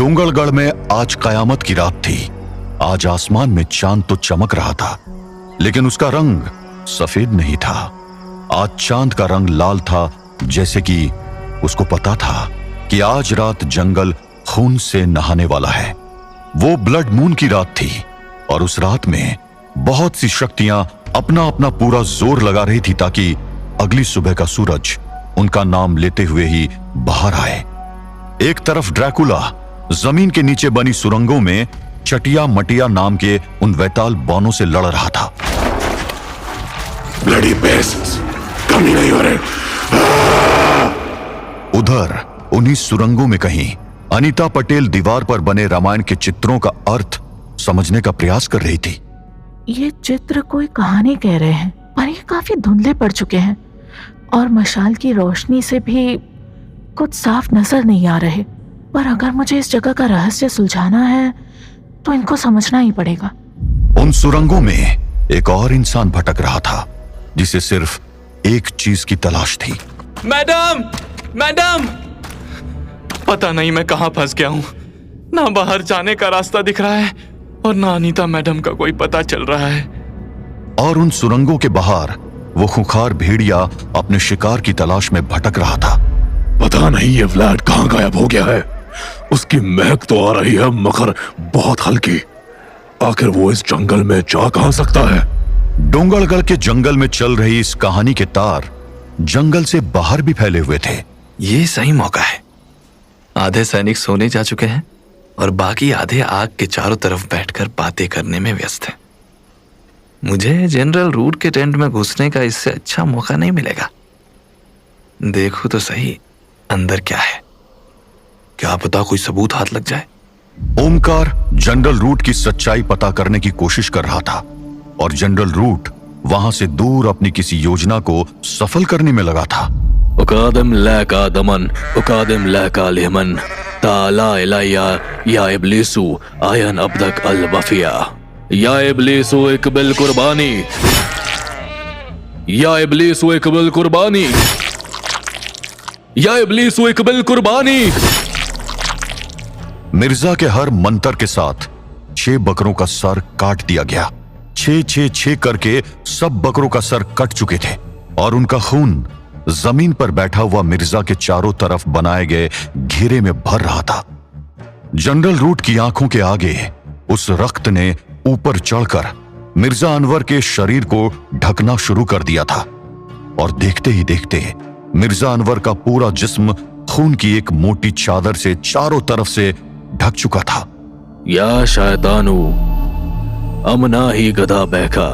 डोंगरगढ़ में आज कयामत की रात थी। आज आसमान में चांद तो चमक रहा था, लेकिन उसका रंग सफेद नहीं था। आज चांद का रंग लाल था, जैसे कि उसको पता था कि आज रात जंगल खून से नहाने वाला है। वो ब्लड मून की रात थी और उस रात में बहुत सी शक्तियां अपना अपना पूरा जोर लगा रही थी ताकि अगली सुबह का सूरज उनका नाम लेते हुए ही बाहर आए। एक तरफ ड्रैकुला जमीन के नीचे बनी सुरंगों में चटिया मटिया नाम के उन वैताल बौनों से लड़ रहा था। ब्लडी पेस्ट्स, कम ही नहीं हो रहे। उधर उन्हीं सुरंगों में कहीं अनीता पटेल दीवार पर बने रामायण के चित्रों का अर्थ समझने का प्रयास कर रही थी। ये चित्र कोई कहानी कह रहे हैं, पर ये काफी धुंधले पड़ चुके हैं और मशाल की रोशनी से भी कुछ साफ नजर नहीं आ रहे। पर अगर मुझे इस जगह का रहस्य सुलझाना है तो इनको समझना ही पड़ेगा। उन सुरंगों में एक और इंसान भटक रहा था जिसे सिर्फ एक चीज की तलाश थी। मैडम, मैडम, पता नहीं मैं कहां फंस गया हूं। ना बाहर जाने का रास्ता दिख रहा है और ना अनीता मैडम का कोई पता चल रहा है। और उन सुरंगों के बाहर वो खुंखार भेड़िया अपने शिकार की तलाश में भटक रहा था। पता नहीं ये व्लाड कहां गायब हो गया है। उसकी महक तो आ रही है मगर बहुत हल्की। आखिर वो इस जंगल में जा कहां सकता है? डोंगरगढ़ के जंगल में चल रही इस कहानी के तार जंगल से बाहर भी फैले हुए थे। ये सही मौका है। आधे सैनिक सोने जा चुके हैं और बाकी आधे आग के चारों तरफ बैठकर बातें करने में व्यस्त हैं। मुझे जनरल रूट के टेंट में घुसने का इससे अच्छा मौका नहीं मिलेगा। देखो तो सही अंदर क्या है, क्या पता कोई सबूत हाथ लग जाए। ओमकार जनरल रूट की सच्चाई पता करने की कोशिश कर रहा था और जनरल रूट वहां से दूर अपनी किसी योजना को सफल करने में लगा था। उकादम लैका दमन, उकादम लैका लेमन, ताला इलाया या इब्लीसु आयन अब्दक अल वफिया, या इब्लीसु इकबिल कुर्बानी, या इब्लीसु इकबिल कुर्बानी, या इब्लीसु इकबिल कुर्बानी। मिर्जा के हर मंत्र के साथ 6 बकरों का सर काट दिया गया। 6 करके सब बकरों का सर कट चुके थे और उनका खून जमीन पर बैठा हुआ मिर्जा के चारों तरफ बनाए गए घेरे में भर रहा था। जनरल रूट की आंखों के आगे उस रक्त ने ऊपर चढ़कर मिर्जा अनवर के शरीर को ढकना शुरू कर दिया था और देखते ही देखते मिर्जा अनवर का पूरा जिस्म खून की एक मोटी चादर से चारों तरफ से ढक चुका था। या शैतानू अमना ही गधा बैका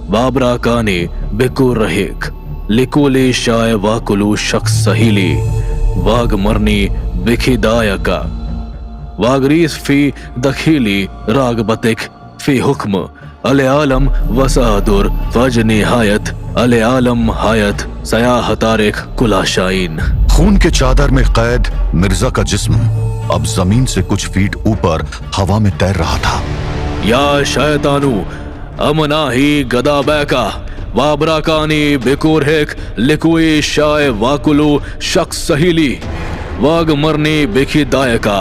बाबरा काने बिकु रहेक लिकुले शाय वाकुलू शख्स सहीली वाग मरनी बिखिदायका वागरीस फी दखीली राग बतिक फी हुक्म अले आलम वसादुर फज निहायत अले आलम हायत सयाह तारिक कुलाशाइन। खून के चादर में कैद मिर्जा का जिस्म अब जमीन से कुछ फीट ऊपर हवा में तैर रहा था। या शैतानू अमना ही गदा बैका वाबरा कानी बिकुर हेक लिकुए शाय वाकुलू शख्स सहीली वाग मरनी बिखी दायका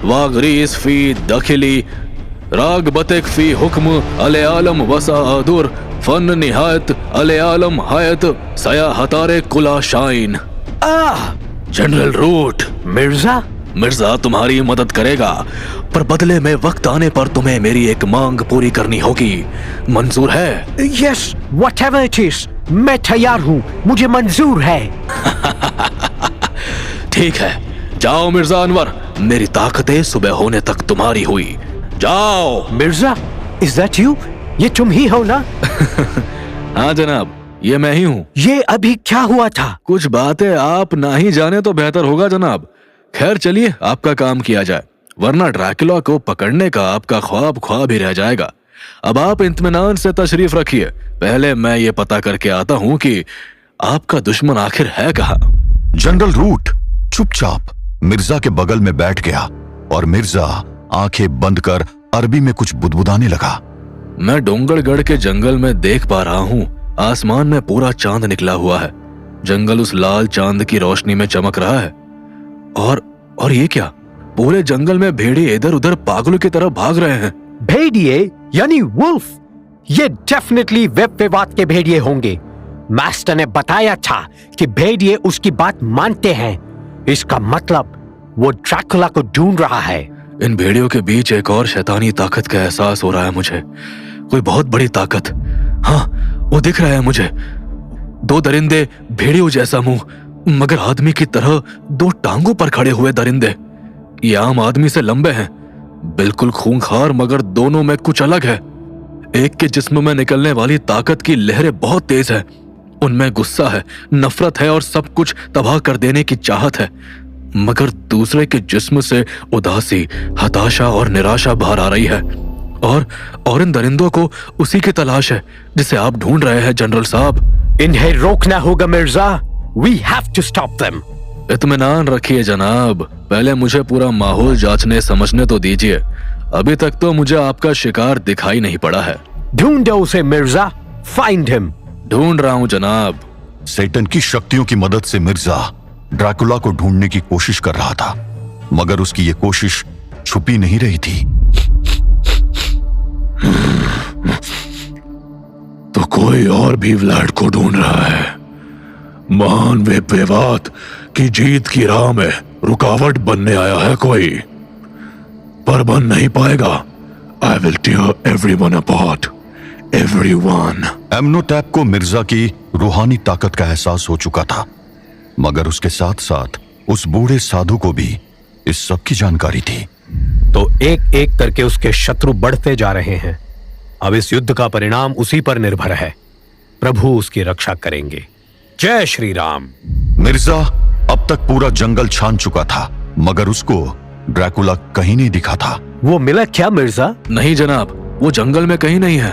वागरीस फी दखिली राग बतिक फी हुक्म अले आलम वसा आदुर फन निहायत अले आलम हायत सया हतारे कुला शाइन। जनरल रूट, मिर्जा तुम्हारी मदद करेगा, पर बदले में वक्त आने पर तुम्हें मेरी एक मांग पूरी करनी होगी। मंजूर है? यस, व्हाटएवर इट इज, मैं तैयार हूँ, मुझे मंजूर है। ठीक है, जाओ मिर्जा अनवर, मेरी ताकतें सुबह होने तक तुम्हारी हुई। जाओ। Mirza, is that you? ये तुम ही हो ना? हाँ जनाब, ये मैं ही हूँ। ये अभी क्या हुआ था? कुछ बातें आप ना ही जाने तो बेहतर होगा जनाब। खैर चलिए आपका काम किया जाए, वरना ड्रैकुला को पकड़ने का आपका ख्वाब ही रह जाएगा। अब आप इत्मीनान से तशरीफ रखिए, पहले मैं ये पता करके आता हूँ कि आपका दुश्मन आखिर है कहाँ। जनरल रूट चुपचाप मिर्जा के बगल में बैठ गया और मिर्जा आंखें बंद कर अरबी में कुछ बुदबुदाने लगा। मैं डोंगरगढ़ के जंगल में देख पा रहा हूँ, आसमान में पूरा चांद निकला हुआ है। जंगल उस लाल चांद की रोशनी में चमक रहा है। और ये क्या? पूरे जंगल में भेड़िए इधर उधर पागलों की तरह भाग रहे हैं। भेड़िए यानी वुल्फ, ये डेफिनेटली वेब विवाद के भेड़िए होंगे। मास्टर ने बताया था कि भेड़िए उसकी बात मानते हैं। इसका मतलब वो ड्रैकुला को ढूंढ रहा है। इन भेड़ियों के बीच एक और शैतानी ताकत का एहसास हो रहा है मुझे, कोई बहुत बड़ी ताकत। हाँ, वो दिख रहा है मुझे। दो दरिंदे, भेड़ियों जैसा मुंह मगर आदमी की तरह, दो टांगों पर खड़े हुए दरिंदे। ये आम आदमी से लंबे हैं, बिल्कुल खूंखार, मगर दोनों में कुछ अलग है। एक के जिस्म में निकलने वाली ताकत की लहरें बहुत तेज है, उनमें गुस्सा है, नफरत है और सब कुछ तबाह कर देने की चाहत है। मगर दूसरे के जिस्म से उदासी, हताशा और निराशा बाहर आ रही है। और इन दरिंदों को उसी की तलाश है जिसे आप ढूंढ रहे हैं जनरल साहब। इन्हें रोकना होगा Mirza. We have to stop them. इत्मीनान रखिए जनाब, पहले मुझे पूरा माहौल जांचने समझने तो दीजिए। अभी तक तो मुझे आपका शिकार दिखाई नहीं पड़ा है। ढूंढो उसे मिर्जा। Find him. ढूंढ रहा हूं जनाब। सैटन की शक्तियों की मदद से मिर्जा ड्रैकुला को ढूंढने की कोशिश कर रहा था, मगर उसकी ये कोशिश छुपी नहीं रही थी। तो कोई और भी व्लाड को ढूंढ रहा है। महान वेब विवाद की जीत की राह में रुकावट बनने आया है कोई, पर बन नहीं पाएगा। I will tear everyone apart. Everyone. एम्नोटैप को मिर्जा की रूहानी ताकत का एहसास हो चुका था, मगर उसके साथ साथ उस बूढ़े साधु को भी इस सब की जानकारी थी। तो एक एक करके उसके शत्रु बढ़ते जा रहे हैं। अब इस युद्ध का परिणाम उसी पर निर्भर है। प्रभु उसकी रक्षा करेंगे। जय श्री राम। मिर्जा अब तक पूरा जंगल छान चुका था, मगर उसको ड्रैकुला कहीं नहीं दिखा था। वो मिला क्या मिर्जा? नहीं जनाब, वो जंगल में कहीं नहीं है।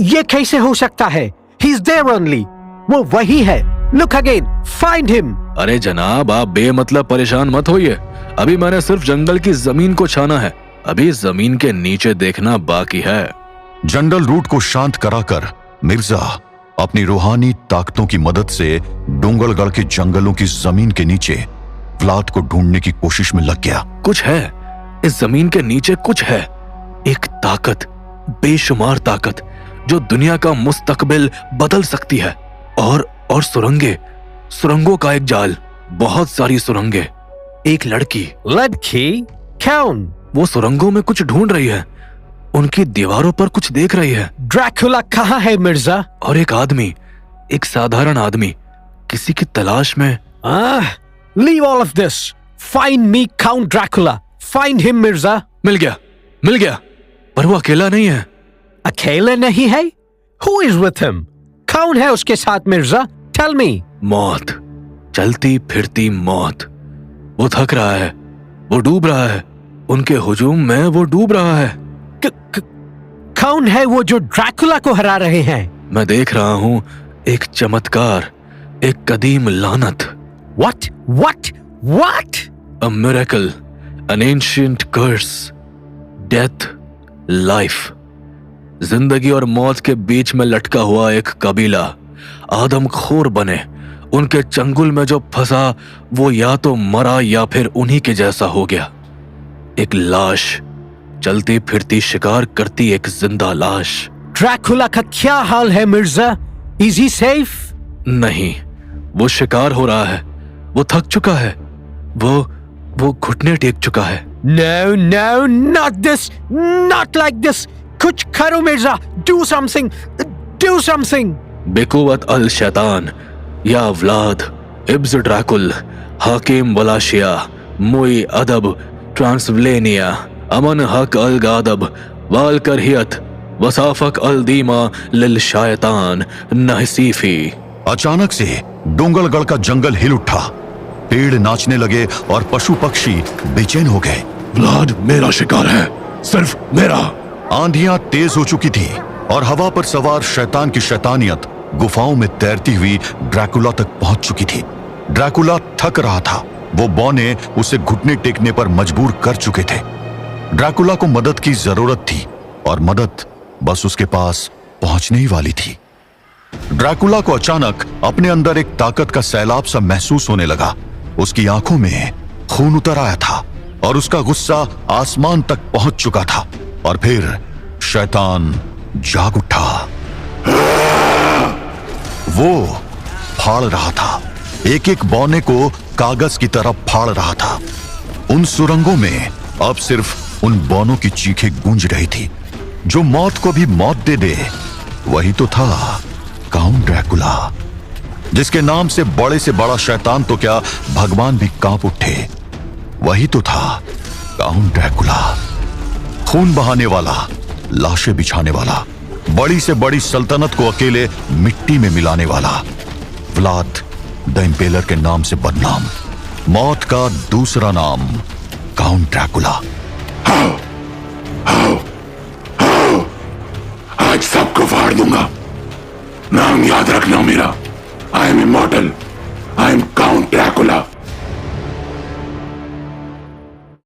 ये कैसे हो सकता है? He's there only. वो वही है। Look again. Find him. अरे जनाब, आप बेमतलब परेशान मत होइए। अभी मैंने सिर्फ जंगल की जमीन को छाना है, अभी जमीन के नीचे देखना बाकी है। जनरल रूट को शांत कराकर मिर्जा अपनी रूहानी ताकतों की मदद से डोंगरगढ़ के जंगलों की जमीन के नीचे व्लाद को ढूंढने की कोशिश में लग गया। कुछ है इस जमीन के नीचे, कुछ है। एक ताकत, बेशुमार ताकत, जो दुनिया का मुस्तकबिल बदल सकती है। और सुरंगों का एक जाल, बहुत सारी सुरंगें। एक लड़की। कौन? वो सुरंगों में कुछ ढूंढ रही है, उनकी दीवारों पर कुछ देख रही है। ड्रैकुला कहाँ है मिर्जा? और एक आदमी, एक साधारण आदमी, किसी की तलाश में। Leave all of this. Find me Count Dracula. Find him Mirza. मिल गया, पर वो अकेला नहीं है। अकेला नहीं है? Who is with him? कौन है उसके साथ मिर्जा? Tell me. मौत, चलती फिरती मौत। वो थक रहा है, वो डूब रहा है, उनके हुजूम में वो डूब रहा है। कौन है वो जो ड्रैकुला को हरा रहे हैं? मैं देख रहा हूं एक चमत्कार, एक कदीम लानत। What? A miracle, an ancient curse, death, life. जिंदगी और मौत के बीच में लटका हुआ एक कबीला आदमखोर बने। उनके चंगुल में जो फंसा वो या तो मरा या फिर उन्हीं के जैसा हो गया। एक लाश, चलती फिरती शिकार करती एक जिंदा लाश। ड्रैकुला का क्या हाल है मिर्जा? Is he safe? नहीं, वो शिकार हो रहा है, वो थक चुका है, वो घुटने टेक चुका है। No, not this, not like this. कुछ करो मिर्जा, do something. बेकुवत अल शैतान, या व्लाद, इब्ज ड्रैकुल, हाकिम वलाशिया, मुई अदब, ट्रांसवलेनिया, अमन हक अल गादब, वाल करहियत, वसाफक अल दीमा लिल शायतान नहसीफी। अचानक से डोंगरगढ़ का जंगल हिल उठा, पेड़ नाचने लगे और पशु पक्षी बेचैन हो गए। व्लाड मेरा शिकार है, सिर्फ मेरा। आंधियां तेज हो चुकी थी और हवा पर सवार शैतान की शैतानियत गुफाओं में तैरती हुई ड्रैकुला तक पहुंच चुकी थी। ड्रैकुला थक रहा था, वो बौने उसे घुटने टेकने पर मजबूर कर चुके थे। ड्रैकुला को मदद की जरूरत थी और मदद बस उसके पास पहुंचने ही वाली थी। ड्रैकुला को अचानक अपने अंदर एक ताकत का सैलाब सा महसूस होने लगा। उसकी आंखों में खून उतर आया था और उसका गुस्सा आसमान तक पहुंच चुका था। और फिर शैतान जाग उठा। वो फाड़ रहा था, एक एक बौने को कागज की तरफ फाड़ रहा था। उन सुरंगों में अब सिर्फ उन बौनों की चीखें गूंज रही थी। जो मौत को भी मौत दे दे, वही तो था काउंट ड्रैकुला, जिसके नाम से बड़ा शैतान तो क्या भगवान भी कांप उठे। वही तो था काउंट ड्रैकुला, खून बहाने वाला, लाशें बिछाने वाला, बड़ी से बड़ी सल्तनत को अकेले मिट्टी में मिलाने वाला, व्लाद द इम्पेलर के नाम से बदनाम, मौत का दूसरा नाम काउंट ड्रैकुला। आज सबको फाड़ दूंगा। नाम याद रखना मेरा। I am immortal. I am count Dracula.